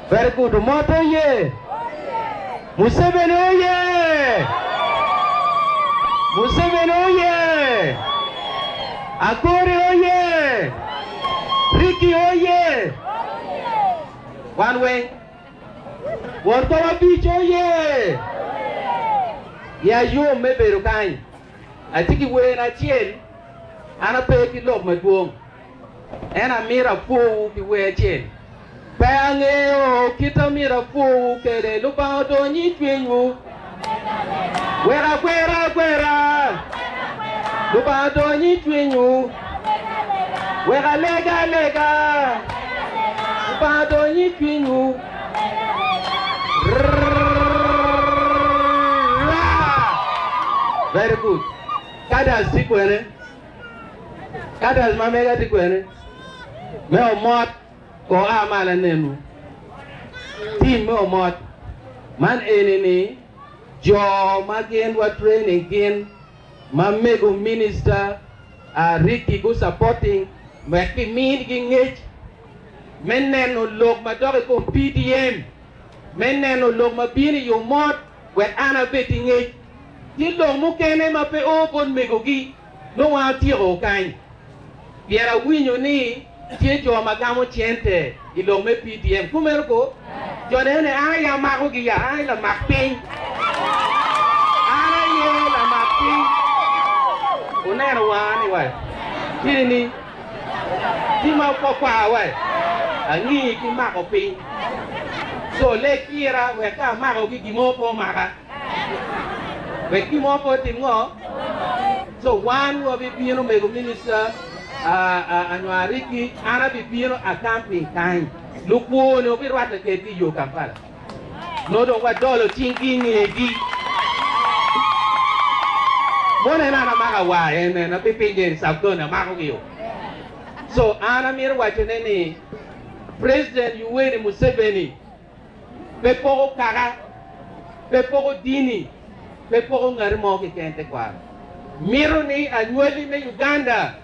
Very good. Moto ye. Museveni oye. Museveni oye. Akori oye. Ricky oye. One way. Wartawa beach oye. Ya yo me berukai. I think we na chiel. Ana pe ki lok maduong. Ana mira fu ki we chiel. Pange o kita mira fu kere lupa do ni twingu. Wera wera wera. Lupa do ni twingu. Wera lega lega. Lupa do ni twingu. Very good. Kadas sikwene. Kadas mamega sikwene. Meo mot ko amala nenu. Team meo mot. Man enini. Jo magen wa training gen. Mamego minister. Ricky go supporting. Meki min gingej. Meneno log madore ko PDM. Meneno log mabini yo mot. Wet ana beti ngej. Tilo mukene mape open megogi no wa tiro kain biara winyo ni tie jo magamo chente ilo me PDM kumerko jo ne aya mago gi ya ai la makpin ara ye la makpin unero wa ni wa tini ti ma ko kwa wa angi ki mago pin so le kira we ka mago gi gimo po maka Weki mo po tingo. So one will be piano mego minister anwariki ana be piano a camping time. Look one will be what the keti yo kampala. No do what dolo thinking egi. Mona na maga wa na pipinje sabdona mago yo. So ana mir wacheneni President Yoweri Museveni Pepo Kara Pepo Dini Pepo ngari mo ki kente kwa. Miro ni anweli me Uganda.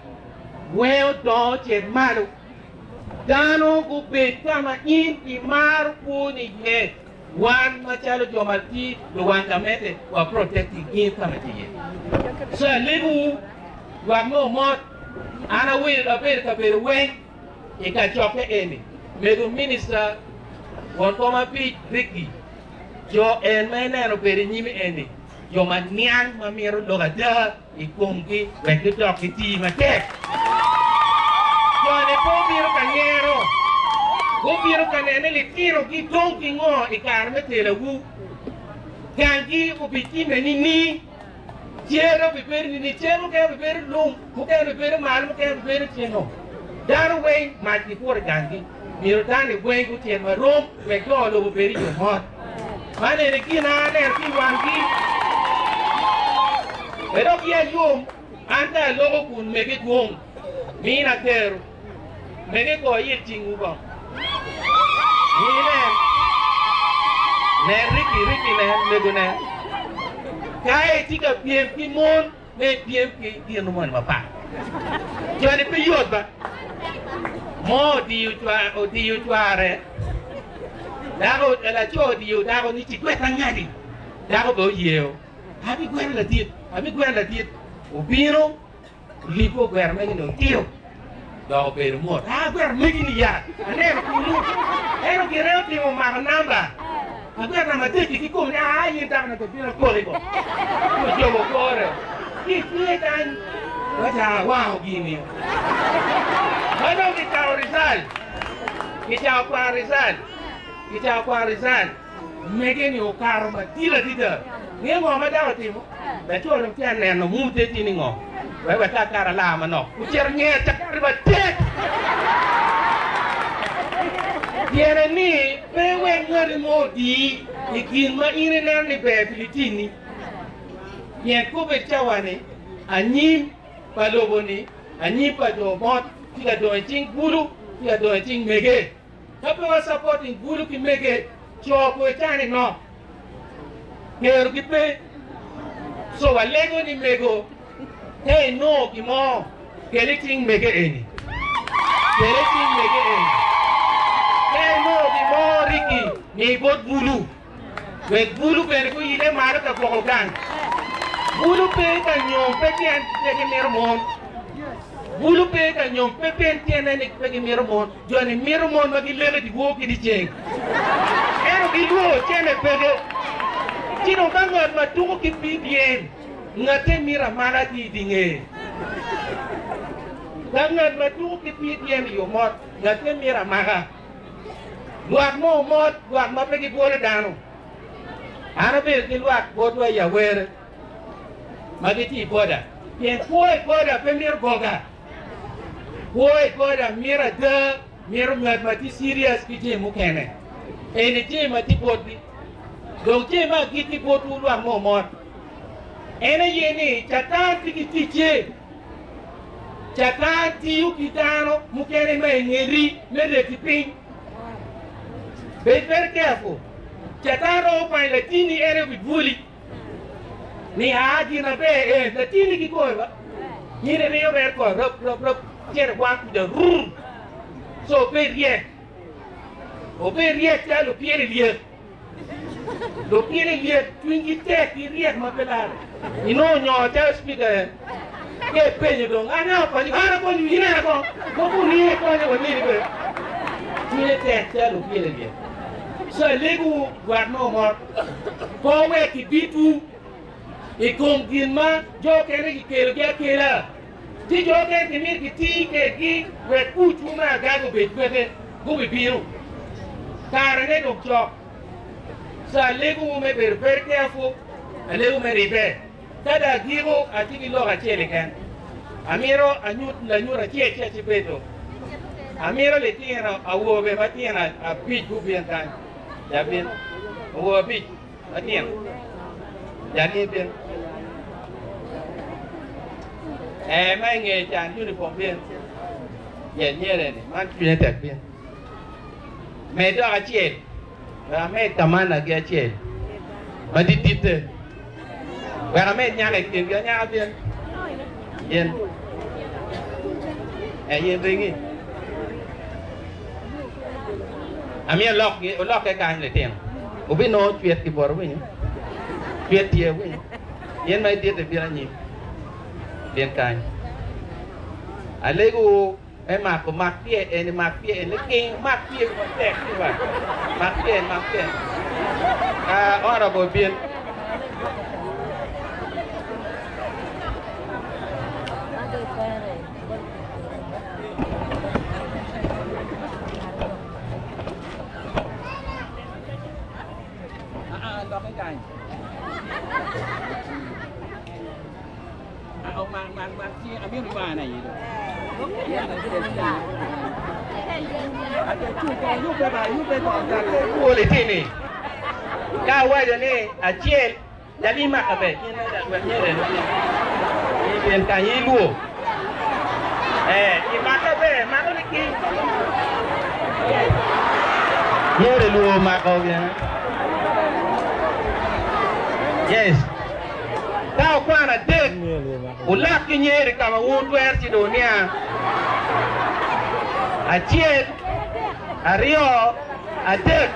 Weo do che maru. Dano ku betama in imaru ku ni ye. Wan machalo jomati do wan kamete wa protecting in kamete ye. So lebu wa mo mot ana wil apel kapel wen ika chope eni. Medu minister won koma pi Ricky. Jo en mena no peri nyimi eni. Yo manian mamiro logada ikumki wekti dokiti matek. Yo ne pomiro kanyero. Gomiro kanene le tiro ki donki ngo ikarme telewu. Gangi ubiti menini. Chero biberi ni chero ke biberi lum, muke biberi mal, muke biberi cheno. Daru way mati por gangi. Miro tani way ku cheno rom wekti olo biberi yo hot. Mane ne kina ne ki wangi. Pero kia yum, anta logo kun mege gong, mina teru, mege ko ye chingu ba. Ne Ricky ne mego ne. Kaya tika PM ki mon, ne PM ki dia no mon mapa. Jadi piyot ba. Mo di utware. Dago la cho di dago ni chikwe tangadi. Dago bo yeo. Abi gwen la dit. Ubiro lipo gwer me no tio. Do per mo. Gwer me ni ya. Ane kulu. Ero kireo ti mo ma namba. Agora na mate ki ko na ai ta na ko pino ko ko. Ko jo mo kore. Ki dan. Wacha wow gini. Ano ki ta Rizal. Kita kwa Rizal. Mege ni o karo ma tila. Nge ngo ma dawa timo. Ba to ro tian ne no mu te tini ngo. Wa ta kara la ma no. Ku cher nge chakar ba tek. Yere ni pe we ngari mo di ikin ma ine na ni be Filipini. Yen ko be chawane anyim paloboni anyim pa do mot tiga do ching bulu tiga do ching mege. Tapi wa supporting bulu ki mege Chope chani no. Ker kipe. So walego ni mego. Hey no kimo. Keleting mege eni. Hey no ni bot bulu. Wek bulu pe ko ile mara ka ko kan. Bulu pe ka nyom pe tian te mirmon. Bulu pe ka nyom pe pen tian ne pe mirmon. Joni mirmon ma ki lele di wo ki di cheng. Ero ki wo tiene pe de. Tino ka ngot ma tu ki pi bien. Ngate mira mara di dinge. Ngat ma tu ki pi bien yo mot. Ngate mira mara. Luat mo mot, luat ma pe ki bole dano. Ana be ki luat bodwa ya were. Magiti boda. Pien koi boda pe mir goga. Koi boda mira de mira ngat mati serious ki je mukene. Ene je mati bodi. Dong je ma kiti bodu luat mo mot. Ene yeni chatan ti je. Chatan ti yu kitano mukene me ngeri me de tiping. Be very careful. Chataro pa latini ere with bully. Ni haji na be latini ki koi ba. Ni ne yo ber ko rob cher wa ku de rum. So be rie. O be rie ta lo piere lie. Lo piere lie twingi te ki rie ma pelare. Ino nyo ta speaker. Ke penye dong ana pa ni ana ko ni na ko. Ko ku ni ko ni woni ni be. Ni te ta lo piere lie. So legu guard no more. Kowe ki bitu ikum ginma jo kene ki kela. Ti jo kene ki mir ki ti ke ki we ku chuma ga go be kwete go be biru. Karane do jo. So legu me be very careful. Legu me ribe. Kada gigo atiki lo ga chele kan. Amiro anyut la nyura che peto. Amiro le tiena awo be matiena a pit ku bien kan. Ya bien, hubo bit, atién, ya ni bien. Mấy nghề chàng uniform bien, nhẹ nhẹ này, mang chuyên tẹt bien. Mẹ đó là chết, và mẹ taman là kia chết, mà đi tít thế, và mẹ nhà này tiền kia nhà bien, bien, yên ringi. Amir lock cái cài này tiền, ubi no chuyện thì bỏ rồi, chuyện tiệt vậy, yên mai tiệt thì biết là gì, tiền cài, alegu em mặc của mặc tiệt, em nó kinh mặc tiệt còn tẹt như vậy, mặc tiệt, ở đâu bồi biên. Ông mang chi Amir đi vào này rồi. Chú cái còn ra cái cua lấy tiền này. Cao quay rồi nè, chiên, đã đi mặc ở về, như này là quẹt như này nó đi tiền cả như lùa. Thì mặc ở về, mặc ở đi kia. Như để lùa mặc ở về. Yes. Tao qua là đứt. Ulak cái nhẹ để cả mà uống quẹt chỉ đồ nha. Chiên, Rio, đứt.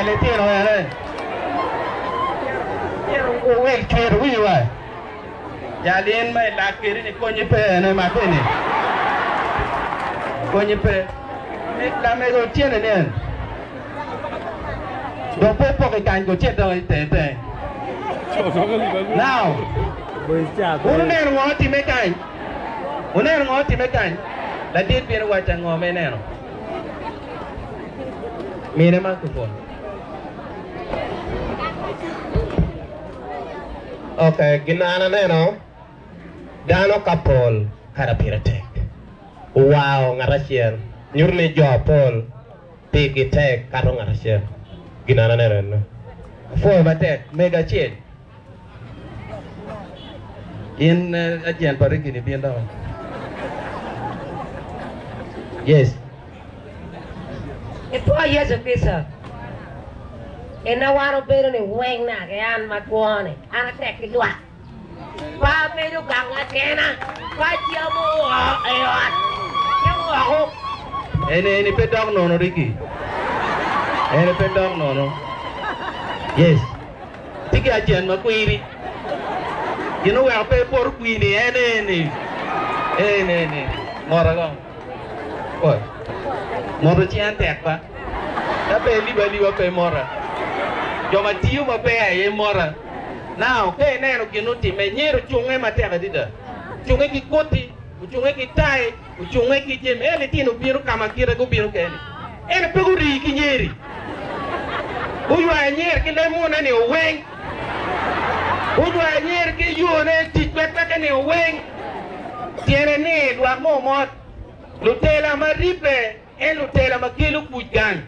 Lấy tiền rồi đây. Tiền của quên chơi rồi như vậy. Gia liên mày lạc kia này coi như pe này mà thế này. Coi như pe. Làm này rồi tiền này nè. Đồ bố cái cành của chết rồi tệ. Nào. Uống này ngó thì mấy cành. Uống này ngó thì mấy cành. Là điên biến qua chẳng ngó mấy nè. Mì này mang cục Okay, ginana neno dano kapol karapiratek. Wow, ngarasian. Nyurni jopol pigi tek karo ngarasian. Ginana neno. Foi batek mega chet. In ajen parigi ni bien daw. Yes. Ito Yesu Kristo. Ena waro pero ni weng na kaya an matwone. Ana tek ki dua. ba medo ganga tena ba chiamo ayot chiamo ako Ene pedong nono Ricky. Ene pedong nono. Yes. Tiki ajian makuiri. You know where pay por queenie ene. Mora go. What? Mora chian tek pa. Ta pe liba pe mora. Joma tiu ma pe ay mora. Now, ke neno kinuti me nyero chunge mateka dida. Chunge ki koti, chunge ki tai, chunge ki jem. Ele tino biro kama kira go biro kene. Ele peguri ki nyeri. Uyu a nyer ki le mona ni weng. Uyu a nyer ki yone tikpeta ke ni weng. Tiene ne dwa momot. Lutela maripe, lutela makilu kujan.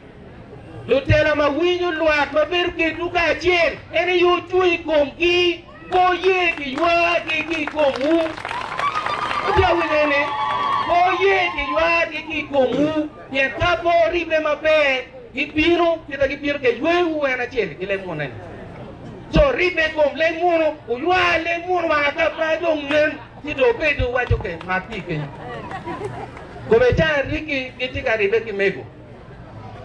Lutela ma winyo luat ma berke duka achiel. Ene yu chui komki. Ko ye ki yua ki komu. Udia winene. Ko ye ki yua ki komu. Yen kapo ribe ma pe. Kipiro, kita kipiro ke yue uwe na chiel. Kile muna ni. So ribe kom le muno. Uyua le muno mga kapra dongnen. Tido pedo wajoke. Mati kenyo. Komecha riki kitika ribe ki mego.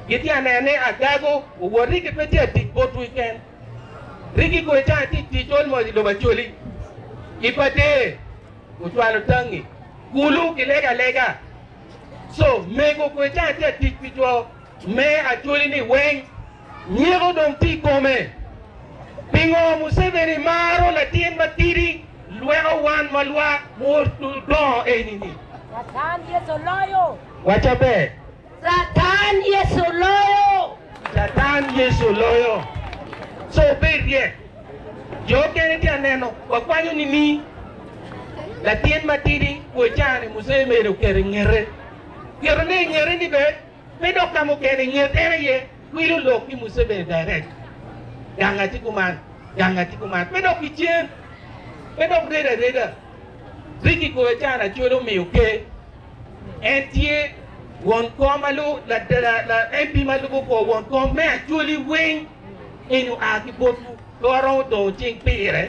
Kiti anene agago uworiki peti atik both weekend. Riki koecha atik tichol mo di lobacholi. Ipate uchwalo tangi. Kulu kilega. So mego koecha atik pichwa me acholi ni weng. Nyego dom ti kome. Pingo Museveni maro latien matiri. Luego wan malwa mortu don enini. Satan Yesu loyo. Wachabe. Satan Yesu loyo. Satan Yesu loyo. So berie. Yo kene ti aneno wakwanyo nini. Latien matiri kuechane Museveni ro kere ngere. Kero ne ngere ni be. Pedo kamo kere ngere ye. Kuilu loki Museveni direct. Gangati kuman. Pedo kichien. Pedo reda. Riki kuechana chulo miuke. Entie won komalu la MP malugo ko won kom me actually wing inu aki botu loro do ching pire.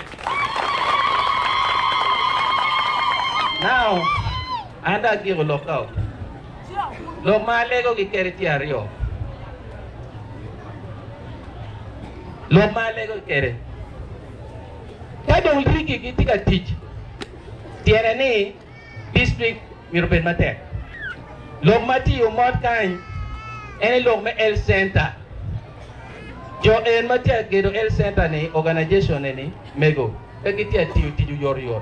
Now anda give a look out. Lo malego ki kereti ario. Lo malego kere. Kadong riki kitika teach. Tiene ni district mirupen matek. Log mati yung mod kain, ene log me El Center. Jo en mati agero El Center ni organization ni mego. Kagiti ati tiju yor.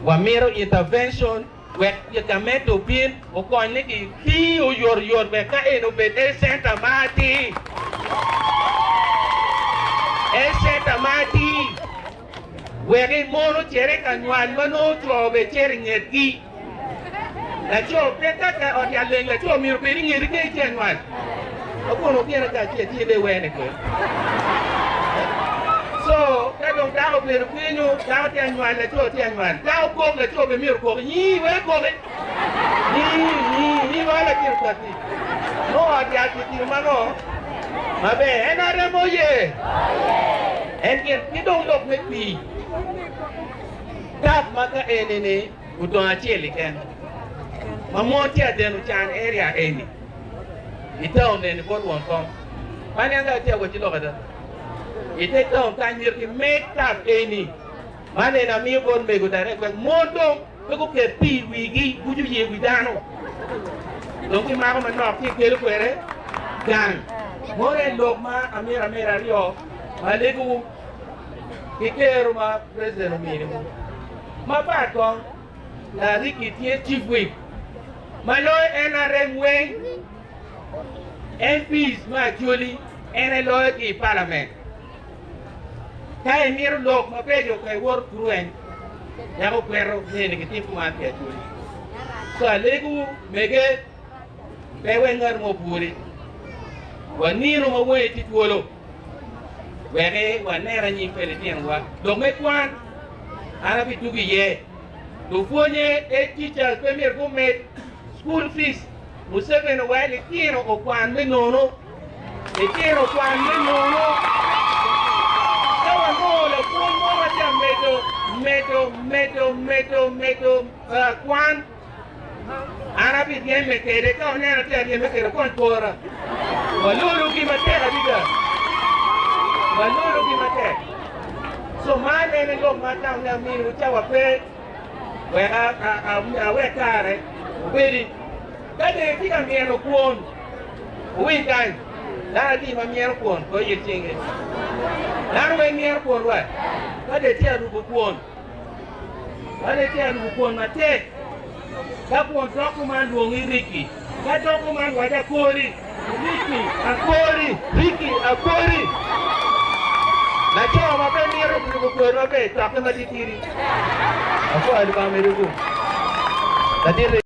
Wamiro intervention we yakameto pin o kone ki ti o yor we ka eno be El Center mati. El Center mati. We mono chere kanwan mano trobe chere ngeti. La Chope ka on ya leng la Chope mi peri ngiri ke chenwan. Ako no kiera ka ti de wene ko. So, ka dong dao pe ru pinyo, dao ti anwan la Chope ti anwan. Dao ko la Chope mi ko ni we ko le. Ni wala ki ko ti. No adia ti mano. Mabe enare moye. En ki dong lok me pi. Tap maka enene uton acheli ken. Mamoti adenu chan area eni. Itaon eni bod won kom. Manyanga tia go chilo kada. Ite taon tanyir ki make up eni. Mane na mi bod me go direct ko moto ko ke pi wigi buju ye widano. Donc ma ko manok ki kelu ko ere. Gang. More lokma amira rio. Malegu kikeru ma president minimum. Ma pa ko la riki tie chief whip. Maloy NRM wing MPs ma actually NLO ki parliament. Kaya mir lok ma pejo kay work through ya ko pero ni ki tipu ma actually. So alegu mege pewe ngar mo puri. Waniro mo we tituolo. Wege wanera nyi pele tiangwa. Do me kwan ana bitugi ye. Do fonye e teacher premier go met school fees. Museveni wali tiro o kwan me nono. E tiro kwan me nono. Kawa mola kwan mora kwan Arabi game mekere ka onera te game mekere kon tora walulu ki matera diga walulu ki matera so mane ne go mata na mi ucha wa pe we a we kare beri kade tika mi no kuon wi kai na di ma mi no kuon ko yitinge na we mi no kuon wa kade tia du kuon kade tia du kuon mate Kapuan dokumen luongi Ricky. Ka dokumen wada Acoli. Ricky, Acoli. Na chowa mape miro kukukuero mape. Takkan mati tiri. Aku ada kamera tu. Tadi